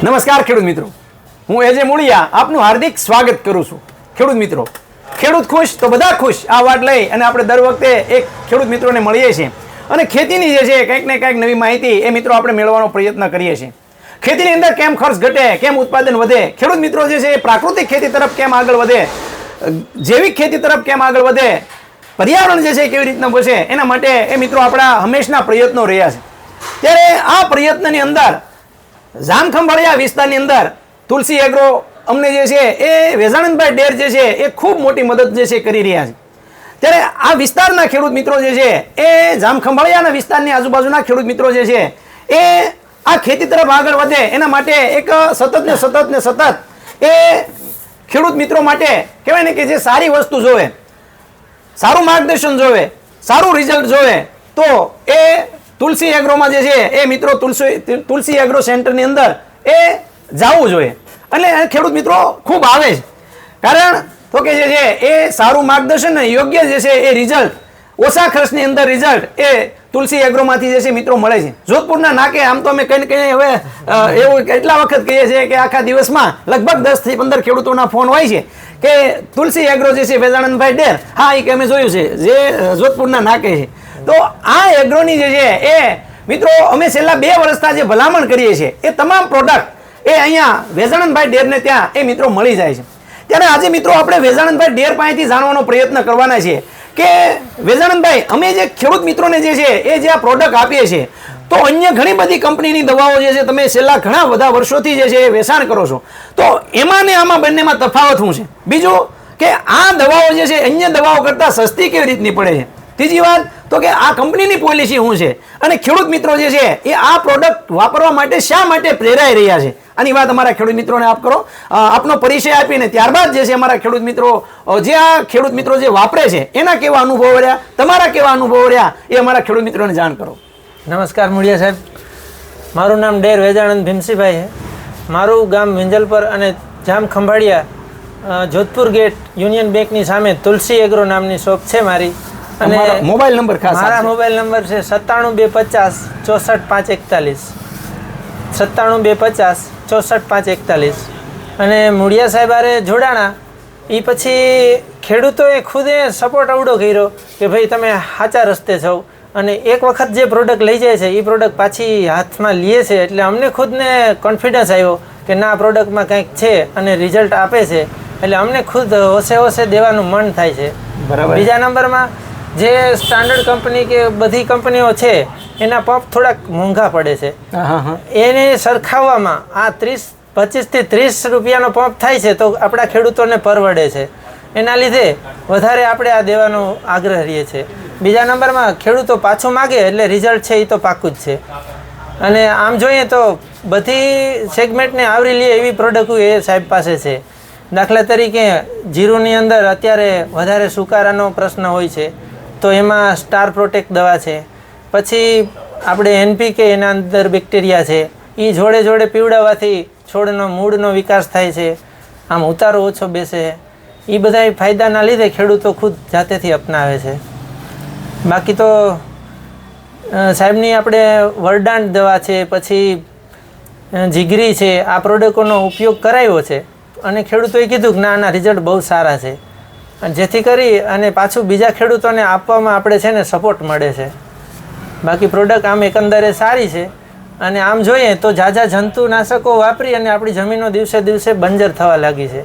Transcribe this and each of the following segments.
નમસ્કાર ખેડૂત મિત્રો, હું એજે મૂળિયા આપનું હાર્દિક સ્વાગત કરું છું. ખેડૂત મિત્રો, ખેડૂત ખુશ તો બધા ખુશ આ વાત લઈ અને આપણે દર વખતે એક ખેડૂત મિત્રોને મળીએ છીએ અને ખેતીની જે છે કંઈક ને કંઈક નવી માહિતી એ મિત્રો આપણે મેળવવાનો પ્રયત્ન કરીએ છીએ. ખેતીની અંદર કેમ ખર્ચ ઘટે, કેમ ઉત્પાદન વધે, ખેડૂત મિત્રો જે છે એ પ્રાકૃતિક ખેતી તરફ કેમ આગળ વધે, જૈવિક ખેતી તરફ કેમ આગળ વધે, પર્યાવરણ જે છે કેવી રીતના બચે, એના માટે એ મિત્રો આપણા હંમેશના પ્રયત્નો રહ્યા છે. ત્યારે આ પ્રયત્નની અંદર જામખંભાળિયા વિસ્તારની અંદર તુલસી એગ્રો અમને જે છે એ વેજાણંદભાઈ ડેર જે છે એ ખૂબ મોટી મદદ જે છે કરી રહ્યા છે. ત્યારે આ વિસ્તારના ખેડૂત મિત્રો જે છે એ જામખંભાળિયાના વિસ્તારની આજુબાજુના ખેડૂત મિત્રો જે છે એ આ ખેતી તરફ આગળ વધે એના માટે એક સતત એ ખેડૂત મિત્રો માટે કહેવાય ને કે જે સારી વસ્તુ જોવે, સારું માર્ગદર્શન જોવે, સારું રિઝલ્ટ જોવે તો એ તુલસી એગ્રોમાં જે છે એ મિત્રો તુલસી એગ્રો સેન્ટરની અંદર એ જવું જોઈએ. એટલે ખેડૂત મિત્રો ખૂબ આવે છે, કારણ તો કે જે છે એ સારું માર્ગદર્શન ને યોગ્ય જે છે એ રિઝલ્ટ ઓછા ખર્ચની અંદર રિઝલ્ટ એ તુલસી એગ્રોમાંથી જે છે મિત્રો મળે છે. જોધપુરના નાકે આમ તો અમે કઈ હવે એવું એટલા વખત કહીએ છીએ કે આખા દિવસમાં લગભગ 10 થી 15 ખેડૂતોના ફોન હોય છે કે તુલસી એગ્રો જે છે વેજાણંદભાઈ ડેર, હા એ કે અમે જોયું છે જે જોધપુરના નાકે છે. તો આ એગ્રોની જે છે એ મિત્રો અમે છેલ્લા 2 વર્ષથી જે ભલામણ કરીએ છીએ એ તમામ પ્રોડક્ટ એ અહીંયા વેજાણંદભાઈ ડેરને ત્યાં એ મિત્રો મળી જાય છે. ત્યારે આજે મિત્રો આપણે વેજાણંદભાઈ ડેર પાસેથી જાણવાનો પ્રયત્ન કરવાના છીએ કે વેજાણંદભાઈ, અમે જે ખેડૂત મિત્રોને જે છે એ જે આ પ્રોડક્ટ આપીએ છીએ તો અન્ય ઘણી બધી કંપનીની દવાઓ જે છે તમે છેલ્લા ઘણા બધા વર્ષોથી જે છે એ વેચાણ કરો છો, તો એમાં ને આમાં બંનેમાં તફાવત શું છે? બીજું કે આ દવાઓ જે છે અન્ય દવાઓ કરતાં સસ્તી કેવી રીતની પડે છે? ત્રીજી વાત તો કે આ કંપનીની પોલિસી શું છે અને ખેડૂત મિત્રો જે છે એ આ પ્રોડક્ટ વાપરવા માટે શા માટે પ્રેરાઈ રહ્યા છે? આની વાત અમારા ખેડૂત મિત્રોને આપ કરો, આપનો પરિચય આપીને ત્યારબાદ જે છે અમારા ખેડૂત મિત્રો જે આ ખેડૂત મિત્રો જે વાપરે છે એના કેવા અનુભવો રહ્યા, તમારા કેવા અનુભવો રહ્યા એ અમારા ખેડૂત મિત્રોને જાણ કરો. નમસ્કાર મૂળિયા સાહેબ, મારું નામ ડેર વેજાણંદ ભીમસિંહભાઈ છે. મારું ગામ વિંજલપર અને જામખંભાળિયા જોધપુર ગેટ યુનિયન બેંકની સામે તુલસી એગ્રો નામની શોપ છે મારી. અને મોબાઈલ નંબર ખાસ મારા મોબાઈલ નંબર છે 97250 64541 97250 64541. અને મૂળિયા સાહેબ આરે જોડાણા એ પછી ખેડૂતોએ ખુદે સપોર્ટ અવડો કર્યો કે ભાઈ તમે સાચા રસ્તે છો અને એક વખત જે પ્રોડક્ટ લઈ જાય છે એ પ્રોડક્ટ પાછી હાથમાં લે છે, એટલે અમને ખુદને કોન્ફિડન્સ આવ્યો કે ના પ્રોડક્ટમાં કંઈક છે અને રિઝલ્ટ આપે છે, એટલે અમને ખુદ હોશે દેવાનું મન થાય છે. બરાબર. બીજા નંબરમાં જે સ્ટાન્ડર્ડ કંપની કે બધી કંપનીઓ છે એના પંપ થોડાક મોંઘા પડે છે. એને સરખાવવામાં આ 25 થી 30 રૂપિયાનો પંપ થાય છે તો આપણા ખેડૂતોને પરવડે છે. એના લીધે વધારે આપણે આ દેવાનો આગ્રહ રહીએ છીએ. બીજા નંબરમાં ખેડૂતો પાછું માગે એટલે રિઝલ્ટ છે એ તો પાકું જ છે. અને આમ જોઈએ તો બધી સેગમેન્ટને આવરી લે એવી પ્રોડક્ટો એ સાહેબ પાસે છે. દાખલા તરીકે જીરુની અંદર અત્યારે વધારે સુકારાનો પ્રશ્ન હોય છે તો એમાં સ્ટાર પ્રોટેક્ટ દવા છે. પછી આપણે NPK એના અંદર બેક્ટેરિયા છે, એ જોડે જોડે પીવડાવવાથી છોડનો મૂળનો વિકાસ થાય છે, આમ ઉતારો ઓછો બેસે. એ બધા ફાયદાના લીધે ખેડૂતો ખુદ જાતેથી અપનાવે છે. બાકી તો સાહેબની આપણે વરદાન દવા છે, પછી જીગરી છે, આ પ્રોડક્ટોનો ઉપયોગ કરાવ્યો છે અને ખેડૂતોએ કીધું કે ના રિઝલ્ટ બહુ સારા છે, જેથી કરી અને પાછું બીજા ખેડૂતોને આપવામાં આપણે છે ને સપોર્ટ મળે છે. બાકી પ્રોડક્ટ આમ એકંદરે સારી છે. અને આમ જોઈએ તો ઝાઝા જંતુનાશકો વાપરી અને આપણી જમીનો દિવસે દિવસે બંજર થવા લાગી છે.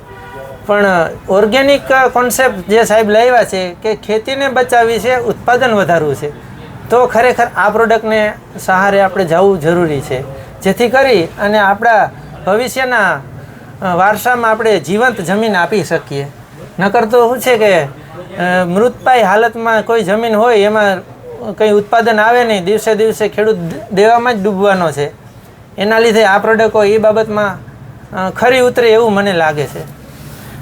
પણ ઓર્ગેનિક કોન્સેપ્ટ જે સાહેબ લાવ્યા છે કે ખેતીને બચાવવી છે, ઉત્પાદન વધારવું છે, તો ખરેખર આ પ્રોડક્ટને સહારે આપણે જવું જરૂરી છે, જેથી કરી અને આપણા ભવિષ્યના વારસામાં આપણે જીવંત જમીન આપી શકીએ. નકર તો શું છે કે મૃતપાય હાલતમાં કોઈ જમીન હોય એમાં કંઈ ઉત્પાદન આવે નહીં, દિવસે દિવસે ખેડૂત દેવામાં જ ડૂબવાનો છે. એના લીધે આ પ્રોડક્ટો એ બાબતમાં ખરી ઉતરે એવું મને લાગે છે.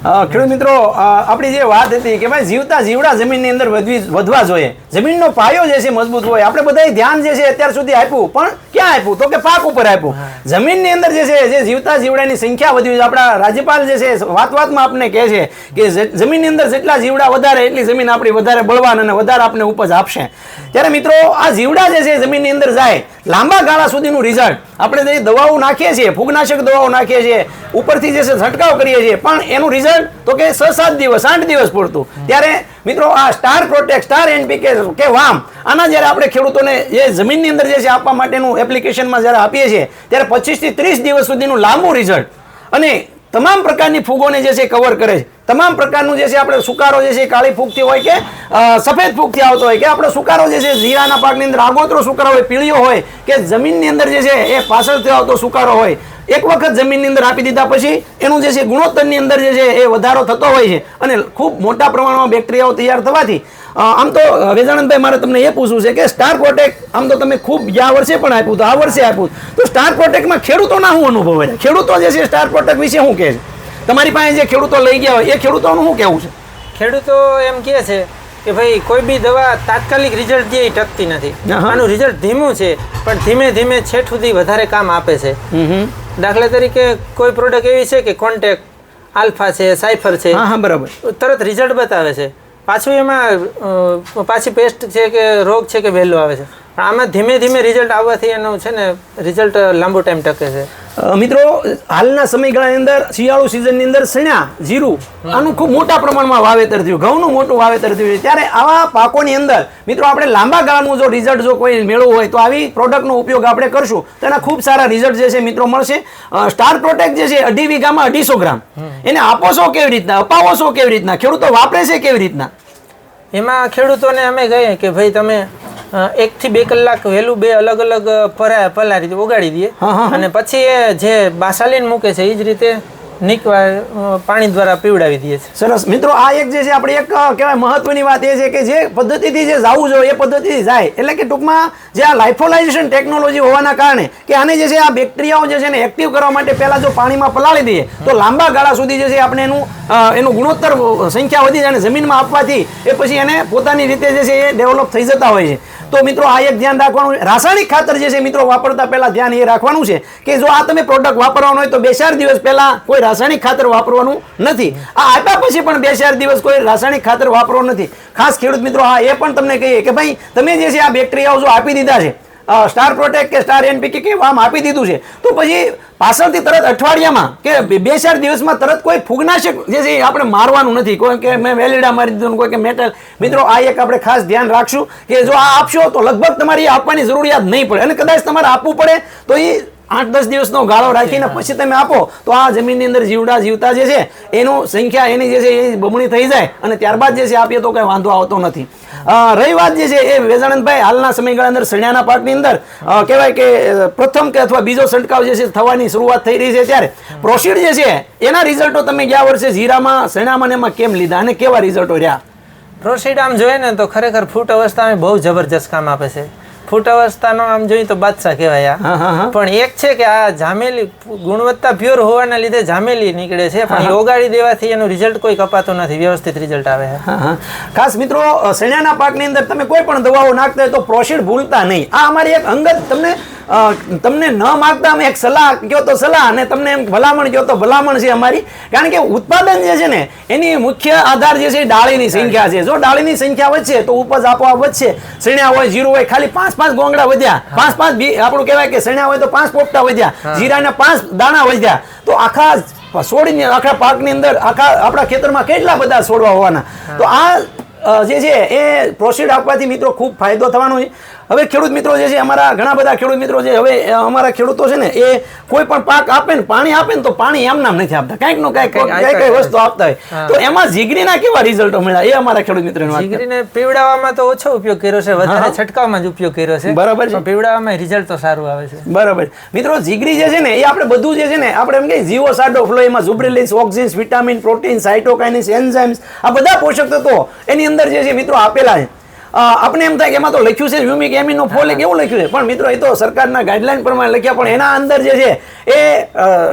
ખેડૂત મિત્રો આપણી જે વાત હતી કે ભાઈ જીવતા જીવડા જમીનની અંદર વધવા જોઈએ, જમીનનો પાયો જે છે મજબૂત હોય. આપણે બધાય ધ્યાન જે છે અત્યાર સુધી આપ્યું, પણ ક્યાં આપ્યું? તો કે પાક ઉપર આપ્યું. જમીનની અંદર જે છે જે જીવતા જીવડાની સંખ્યા વધવી છે. આપણા રાજ્યપાલ જે છે વાતમાં આપણને કહે છે કે જમીનની અંદર જેટલા જીવડા વધારે એટલી જમીન આપણી વધારે બળવાન અને વધારે આપણે ઉપજ આપશે. ત્યારે મિત્રો આ જીવડા જે છે જમીનની અંદર જાય, લાંબા ગાળા સુધીનું રિઝલ્ટ. આપણે જે દવાઓ નાખીએ છીએ, ફૂગનાશક દવાઓ નાખીએ છીએ, ઉપરથી જે છે છંટકાવ કરીએ છીએ, પણ એનું રિઝલ્ટ તો કે 6-7 દિવસ 8 દિવસ પૂરતું. ત્યારે મિત્રો આ સ્ટાર પ્રોટેક્ટ, સ્ટાર NPK કે વામ, આના જ્યારે આપણે ખેડૂતોને જે જમીનની અંદર જે છે આપવા માટેનું એપ્લિકેશનમાં જ્યારે આપીએ છીએ ત્યારે 25 થી 30 દિવસ સુધીનું લાંબુ રિઝલ્ટ અને તમામ પ્રકારની ફૂગોને જે છે કવર કરે છે. તમામ પ્રકારનું જે છે આપણે સુકારો જે છે કાળી ફૂગથી હોય કે સફેદ ફૂગથી આવતો હોય કે આપણે સુકારો જે છે જીરાના પાકની અંદર આગોતરો સુકારો હોય, પીળીઓ હોય કે જમીનની અંદર જે છે એ પાછળથી આવતો સુકારો હોય, એક વખત જમીનની અંદર આપી દીધા પછી એનું જે છે ગુણોત્તરની અંદર જે છે એ વધારો થતો હોય છે અને ખૂબ મોટા પ્રમાણમાં બેક્ટેરિયાઓ તૈયાર થવાથી આમ તો વેજાનંદભાઈ મારે તમને એ પૂછવું છે કે સ્ટાર પ્રોટેક્ટ આમ તો તમે ખૂબ ગયા વર્ષે પણ આપ્યું તો આ વર્ષે આપ્યું તો સ્ટાર પ્રોટેક્ટમાં ખેડૂતોના શું અનુભવ હોય? ખેડૂતો જે છે સ્ટાર પ્રોટેક્ટ વિશે શું કહે છે? તમારી પાસે જે ખેડૂતો લઈ ગયા હોય એ ખેડૂતોનું શું કહેવું છે? ખેડૂતો એમ કહે છે કે ભાઈ કોઈ બી દવા તાત્કાલિક રિઝલ્ટ દે એ ટકતી નથી. આનું રિઝલ્ટ ધીમું છે પણ ધીમે ધીમે છેટ સુધી વધારે કામ આપે છે. દાખલા તરીકે કોઈ પ્રોડક્ટ એવી છે કે કોન્ટેક્ટ, આલ્ફા છે, સાયફર છે, બરાબર, તરત રિઝલ્ટ બતાવે છે. પાછું એમાં પાછી પેસ્ટ છે કે રોગ છે કે વહેલું આવે છે, પણ આમાં ધીમે ધીમે રિઝલ્ટ આવવાથી એનું છે ને રિઝલ્ટ લાંબો ટાઈમ ટકે છે. મિત્રો હાલના સમયગાળાની અંદર શિયાળુ સિઝનની અંદર સણ્યા, જીરું આનું ખૂબ મોટા પ્રમાણમાં વાવેતર થયું, ઘઉંનું મોટું વાવેતર થયું છે. ત્યારે આવા પાકોની અંદર મિત્રો આપણે લાંબા ગાળાનું જો રિઝલ્ટ જો કોઈ મેળવવું હોય તો આવી પ્રોડક્ટનો ઉપયોગ આપણે કરશું તો એના ખૂબ સારા રિઝલ્ટ જે છે મિત્રો મળશે. સ્ટાર પ્રોટેક્ટ જે છે 2.5 વીઘામાં 250 ગ્રામ એને આપો છો કેવી રીતના, અપાવો છો કેવી રીતના, ખેડૂતો વાપરે છે કેવી રીતના? એમાં ખેડૂતોને અમે કહીએ કે ભાઈ તમે 1 થી 2 કલાક વહેલું 2 અલગ અલગ પલારી ઉગાડી દઈએ અને પછી એ જે બાસાલીને મૂકે છે એ જ રીતે પાણી દ્વારા પીવડાવી દઈએ છે. સરસ મિત્રો, આ એક જે છે આપણે એક કહેવાય મહત્વની વાત એ છે કે જે પદ્ધતિથી જે જવું જોઈએ એ પદ્ધતિથી જાય. એટલે કે ટૂંકમાં જે આ લાઇફોલાઇઝેશન ટેકનોલોજી હોવાના કારણે કે આને જે છે આ બેક્ટેરિયાઓ જે છે ને એક્ટિવ કરવા માટે પહેલાં જો પાણીમાં પલાળી દઈએ તો લાંબા ગાળા સુધી જે છે આપણે એનું ગુણોત્તર સંખ્યા વધી જાય અને જમીનમાં આપવાથી એ પછી એને પોતાની રીતે જે છે એ ડેવલપ થઈ જતા હોય છે. તો મિત્રો આ એક ધ્યાન રાખવાનું, રાસાયણિક ખાતર જે છે મિત્રો વાપરતા પહેલા ધ્યાન એ રાખવાનું છે કે જો આ તમે પ્રોડક્ટ વાપરવાનો હોય તો 2-4 દિવસ પહેલા કોઈ રાસાયણિક ખાતર વાપરવાનું નથી. આ આપ્યા પછી પણ 2-4 દિવસ કોઈ રાસાયણિક ખાતર વાપરવાનું નથી. ખાસ ખેડૂત મિત્રો હા એ પણ તમને કહીએ કે ભાઈ તમે જે છે આ બેક્ટેરિયાઓ જો આપી દીધા છે, સ્ટાર પ્રોટેક્ટ કે સ્ટાર NPK કે વામ આપી દીધું છે તો પછી પાછળથી તરત અઠવાડિયામાં કે 2-4 દિવસમાં તરત કોઈ ફૂગનાશક જે છે આપણે મારવાનું નથી. કોઈ કે મેં વેલિડા મારી દીધું, કોઈ કે મેટલ. મિત્રો આ એક આપણે ખાસ ધ્યાન રાખશું કે જો આ આપશો તો લગભગ તમારી આપવાની જરૂરિયાત નહીં પડે અને કદાચ તમારે આપવું પડે તો એ 8-10 દિવસનો ગાળો રાખીને પછી તમે આપો તો આ જમીનની અંદર જીવડા જીવતા જે છે એનું સંખ્યા એની જે છે એ બમણી થઈ જાય અને ત્યારબાદ જે છે આપીએ તો કંઈ વાંધો આવતો નથી. રહી વાત જે છે એ વેજાનંદભાઈ હાલના સમયગાળા અંદર સણિયાના પાકની અંદર કહેવાય કે પ્રથમ કે અથવા બીજો છંટકાવ જે છે થવાની શરૂઆત થઈ રહી છે ત્યારે પ્રોસીડ જે છે એના રિઝલ્ટો તમે ગયા વર્ષે જીરામાં, સણિયામાં ને એમાં કેમ લીધા અને કેવા રિઝલ્ટો રહ્યા? પ્રોસીડ આમ જોઈએ ને તો ખરેખર ફૂટ અવસ્થામાં બહુ જબરજસ્ત કામ આપે છે. ફૂટ અવસ્થાનો આમ જોઈએ તો બાદશાહ કહેવાય. પણ એક છે કે આ જામેલી ગુણવત્તા પ્યોર હોવાના લીધે જામેલી નીકળે છે પણ ઓગાળી દેવાથી એનું રિઝલ્ટ કોઈ કપાતું નથી, વ્યવસ્થિત રિઝલ્ટ આવે છે. ખાસ મિત્રો સણિયાના પાકની અંદર તમે કોઈ પણ દવાઓ નાખતા હોય તો પ્રોસીડ ભૂલતા નહીં. આ અમારી એક અંગત તમને ન માગતા અમે એક સલાહ કહો તો સલાહ અને તમને એમ ભલામણ કહો તો ભલામણ છે અમારી. કારણ કે ઉત્પાદન જે છે ને એની મુખ્ય આધાર જે છે ડાળીની સંખ્યા છે. જો ડાળીની સંખ્યા વધશે તો ઉપજ આપોઆપ વધશે. સણિયા હોય, જીરું હોય, ખાલી 5 ગોંગડા વધ્યા, 5 આપણું કહેવાય કે સણિયા હોય તો 5 પોપટા વધ્યા, જીરાના 5 દાણા વધ્યા તો આખા છોડની આખા પાકની અંદર આખા આપણા ખેતરમાં કેટલા બધા છોડવા હોવાના. તો આ જે છે એ પ્રોસીડ આપવાથી મિત્રો ખૂબ ફાયદો થવાનો છે. હવે ખેડૂત મિત્રો જે છે અમારા ઘણા બધા ખેડૂત મિત્રો છે, હવે અમારા ખેડૂતો છે ને એ કોઈ પણ પાક આપે ને પાણી આપે ને તો પાણી એમ નામ નથી આપતા, કંઈક નું કઈ વસ્તુ આપતા હોય. તો એમાં જીગરીના કેવા રિઝલ્ટો મળ્યા એ અમારા ખેડૂત મિત્રોને વાત. જીગરીને પીવડાવવામાં તો ઓછો ઉપયોગ કર્યો છે, વધારે છંટકાવમાં જ ઉપયોગ કર્યો છે. બરાબર છે. પીવડાવવામાં રિઝલ્ટ તો સારું આવે છે. બરાબર મિત્રો, જીગરી જે છે ને એ આપણે બધું જે છે ને આપણે એમ કહીએ જીવો સાડો ફ્લો, એમાં ઝુબ્રેલિન્સ, ઓક્સિન્સ, વિટામિન, પ્રોટીન, સાઇટોકાઇન્સ, એન્ઝાઇમ્સ આ બધા પોષક તત્વો એની અંદર જે છે મિત્રો આપેલા છે. આપણે એમ થાય કે એમાં તો લખ્યું છે હ્યુમિક એમિનો ફોલિક એવું લખ્યું છે, પણ મિત્રો એ તો સરકારના ગાઈડલાઈન પ્રમાણે લખ્યા, પણ એના અંદર જે છે એ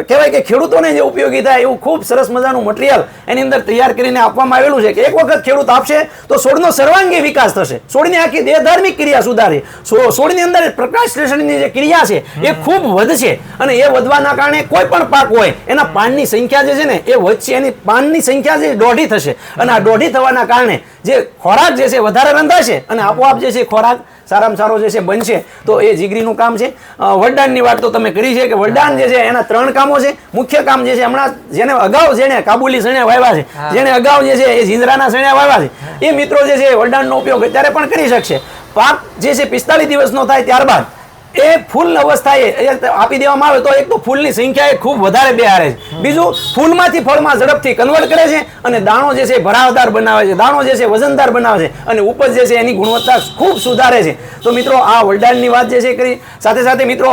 કહેવાય કે ખેડૂતોને જે ઉપયોગી થાય એવું ખૂબ સરસ મજાનું મટીરિયલ એની અંદર તૈયાર કરીને આપવામાં આવેલું છે કે એક વખત ખેડૂત આપશે તો છોડનો સર્વાંગી વિકાસ થશે, છોડની આખી દેહધાર્મિક ક્રિયા સુધારે, છોડની અંદર પ્રકાશ સંશ્લેષણની જે ક્રિયા છે એ ખૂબ વધશે, અને એ વધવાના કારણે કોઈ પણ પાક હોય એના પાનની સંખ્યા જે છે ને એ વધશે, એની પાનની સંખ્યા જે દોઢી થશે, અને આ દોઢી થવાના કારણે જે ખોરાક જે છે વધારે રંધાશે અને આપોઆપ જે છે ખોરાક સારામાં સારો જે છે બનશે. તો એ જીગરીનું કામ છે. વરદાનની વાત તો તમે કરી છે કે વરદાન જે છે એના 3 કામો છે. મુખ્ય કામ જે છે હમણાં જેને અગાઉ જેને કાબુલી સણ્યા વાવ્યા છે, જેને અગાઉ જે છે એ જીંજરાના સણ્યા વાવ્યા છે, એ મિત્રો જે છે વરદાનનો ઉપયોગ અત્યારે પણ કરી શકશે. પાક જે છે 45 દિવસનો થાય ત્યારબાદ એ ફૂલ અવસ્થાએ આપી દેવામાં આવે તો એક તો ફૂલની સંખ્યા એ ખૂબ વધારે બેહારે છે, બીજું ફૂલમાંથી ફળમાં ઝડપથી કન્વર્ટ કરે છે, અને દાણો જે છે ભરાવદાર બનાવે છે, દાણો જે છે વજનદાર બનાવે છે, અને ઉપજ જે છે એની ગુણવત્તા ખૂબ સુધારે છે. તો મિત્રો આ વરદાનની વાત જે છે કરી, સાથે સાથે મિત્રો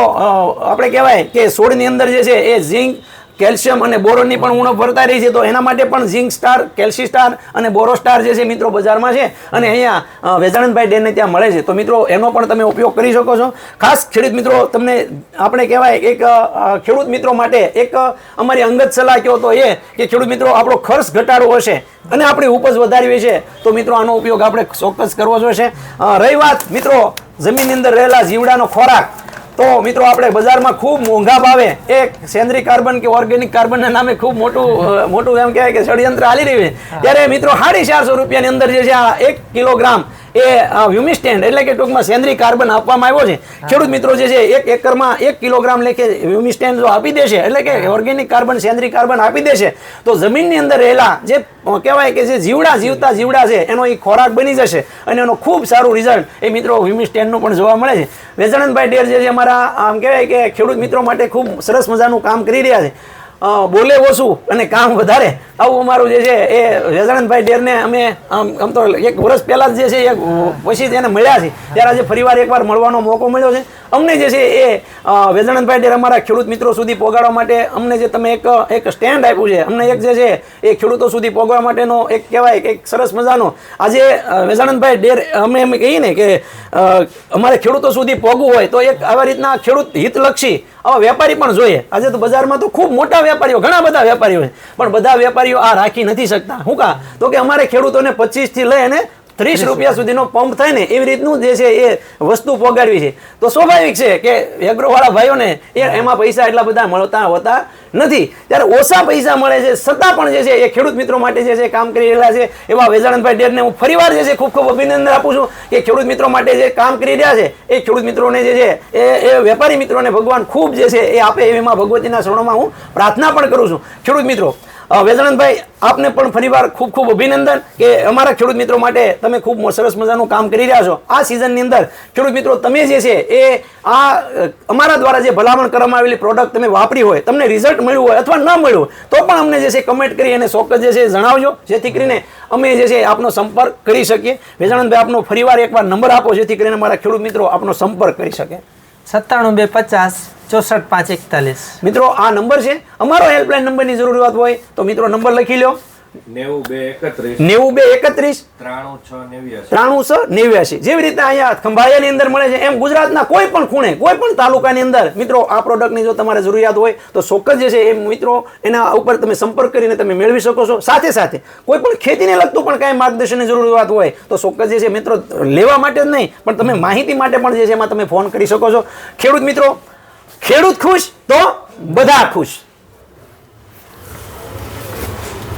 આપણે કહેવાય કે છોડની અંદર જે છે એ ઝિંક, કેલ્શિયમ અને બોરોનની પણ ઉણપ વર્તાઈ રહી છે, તો એના માટે પણ ઝિંક સ્ટાર, કેલ્શી સ્ટાર અને બોરો સ્ટાર જે છે મિત્રો બજારમાં છે, અને અહીંયા વેજાણંદભાઈ ડેરને ત્યાં મળે છે. તો મિત્રો એનો પણ તમે ઉપયોગ કરી શકો છો. ખાસ ખેડૂત મિત્રો તમને આપણે કહેવાય એક ખેડૂત મિત્રો માટે એક અમારી અંગત સલાહ કહો તો એ કે ખેડૂત મિત્રો આપણો ખર્ચ ઘટાડવો હશે અને આપણી ઉપજ વધારવી છે તો મિત્રો આનો ઉપયોગ આપણે ચોક્કસ કરવો જોઈશે. રહી વાત મિત્રો જમીનની અંદર રહેલા જીવડાનો ખોરાક, તો મિત્રો આપણે બજારમાં ખૂબ મોંઘા ભાવે એક સેન્દ્રિય કાર્બન કે ઓર્ગેનિક કાર્બનના નામે ખૂબ મોટું એમ કહેવાય કે ષડયંત્ર હાલી રહ્યું છે, ત્યારે મિત્રો 450 રૂપિયાની અંદર જે છે આ 1 કિલોગ્રામ એ હ્યુમિસ્ટેન્ડ એટલે કે ટૂંકમાં સેન્દ્રિય કાર્બન આપવામાં આવ્યો છે. ખેડૂત મિત્રો જે છે 1 એકરમાં 1 કિલોગ્રામ લેખે હ્યુમિસ્ટેન્ડ જો આપી દેશે, એટલે કે ઓર્ગેનિક કાર્બન, સેન્દ્રિય કાર્બન આપી દેશે, તો જમીનની અંદર રહેલા જે કહેવાય કે જે જીવતા જીવડા છે એનો એ ખોરાક બની જશે, અને એનો ખૂબ સારું રિઝલ્ટ એ મિત્રો હ્યુમિસ્ટેન્ડનું પણ જોવા મળે છે. વેજાણંદભાઈ ડેર જે છે અમારા આમ કહેવાય કે ખેડૂત મિત્રો માટે ખૂબ સરસ મજાનું કામ કરી રહ્યા છે. બોલે ઓછું અને કામ વધારે, આવું અમારું જે છે એ વેજાણંદભાઈ ડેરને અમે આમ તો 1 વર્ષ પહેલા જ જે છે એ પછી એને મળ્યા છે, ત્યારે આજે ફરીવાર એકવાર મળવાનો મોકો મળ્યો છે. અમને જે છે એ વેજાણંદભાઈ ડેર અમારા ખેડૂત મિત્રો સુધી પહોંચાડવા માટે અમને જે તમે એક સ્ટેન્ડ આપ્યું છે, અમને એક જે છે એ ખેડૂતો સુધી પહોંચવા માટેનો એક કહેવાય કે એક સરસ મજાનો આજે વેજાણંદભાઈ ડેર અમે એમ કહીએ ને કે અમારે ખેડૂતો સુધી પહોંચવું હોય તો એક આવા રીતના ખેડૂત હિતલક્ષી આવા વેપારી પણ જોઈએ. આજે તો બજારમાં તો ખૂબ મોટા વેપારીઓ, ઘણા બધા વેપારીઓ છે, પણ બધા વેપારીઓ આ રાખી નથી શકતા. શું કા તો કે અમારે ખેડૂતોને 25 થી લઈ અને 30 રૂપિયા સુધીનો પંપ થાય ને એવી રીતનું જે છે એ વસ્તુ પોગાડવી છે. તો સ્વાભાવિક છે કે એગ્રોવાળા ભાઈઓને એમાં પૈસા એટલા બધા મળતા હોતા નથી, ત્યારે ઓછા પૈસા મળે છે છતાં પણ જે છે એ ખેડૂત મિત્રો માટે જે છે કામ કરી રહેલા છે એવા વેજાણંદભાઈ ડેરને હું ફરીવાર જે છે ખૂબ ખૂબ અભિનંદન આપું છું કે ખેડૂત મિત્રો માટે જે કામ કરી રહ્યા છે એ ખેડૂત મિત્રોને જે છે એ વેપારી મિત્રોને ભગવાન ખૂબ જે છે એ આપે એમાં ભગવતીના શરણોમાં હું પ્રાર્થના પણ કરું છું. ખેડૂત મિત્રો વેજાણંદભાઈ આપને પણ ફરીવાર ખૂબ ખૂબ અભિનંદન કે અમારા ખેડૂત મિત્રો માટે તમે ખૂબ સરસ મજાનું કામ કરી રહ્યા છો. આ સિઝનની અંદર ખેડૂત મિત્રો તમે જે છે એ આ અમારા દ્વારા જે ભલામણ કરવામાં આવેલી પ્રોડક્ટ તમે વાપરી હોય, તમને રિઝલ્ટ મળ્યું હોય અથવા ન મળ્યું હોય તો પણ અમને જે છે કમેન્ટ કરી અને ચોક્કસ જે છે જણાવજો, જેથી કરીને અમે જે છે આપનો સંપર્ક કરી શકીએ. વેજાણંદભાઈ આપનો ફરીવાર એકવાર નંબર આપો જેથી કરીને અમારા ખેડૂત મિત્રો આપનો સંપર્ક કરી શકે. 97 250 64 5 41. મિત્રો આ નંબર છે. અમારો હેલ્પલાઇન નંબરની જરૂરિયાત હોય તો મિત્રો નંબર લખી લો 9231 93 જેવી રીતે અહીંયા ખંભાળિયાની અંદર મળે છે એમ ગુજરાતના કોઈ પણ ખૂણે, કોઈ પણ તાલુકાની અંદર મિત્રો આ પ્રોડક્ટની જો તમારે જરૂરિયાત હોય તો ચોક્કસ જે છે એ મિત્રો એના ઉપર તમે સંપર્ક કરીને તમે મેળવી શકો છો. સાથે સાથે કોઈ પણ ખેતીને લગતું પણ કાંઈ માર્ગદર્શનની જરૂરિયાત હોય તો ચોક્કસ જે છે મિત્રો લેવા માટે જ નહીં પણ તમે માહિતી માટે પણ જે છે એમાં તમે ફોન કરી શકો છો. ખેડૂત મિત્રો, ખેડૂત ખુશ તો બધા ખુશ.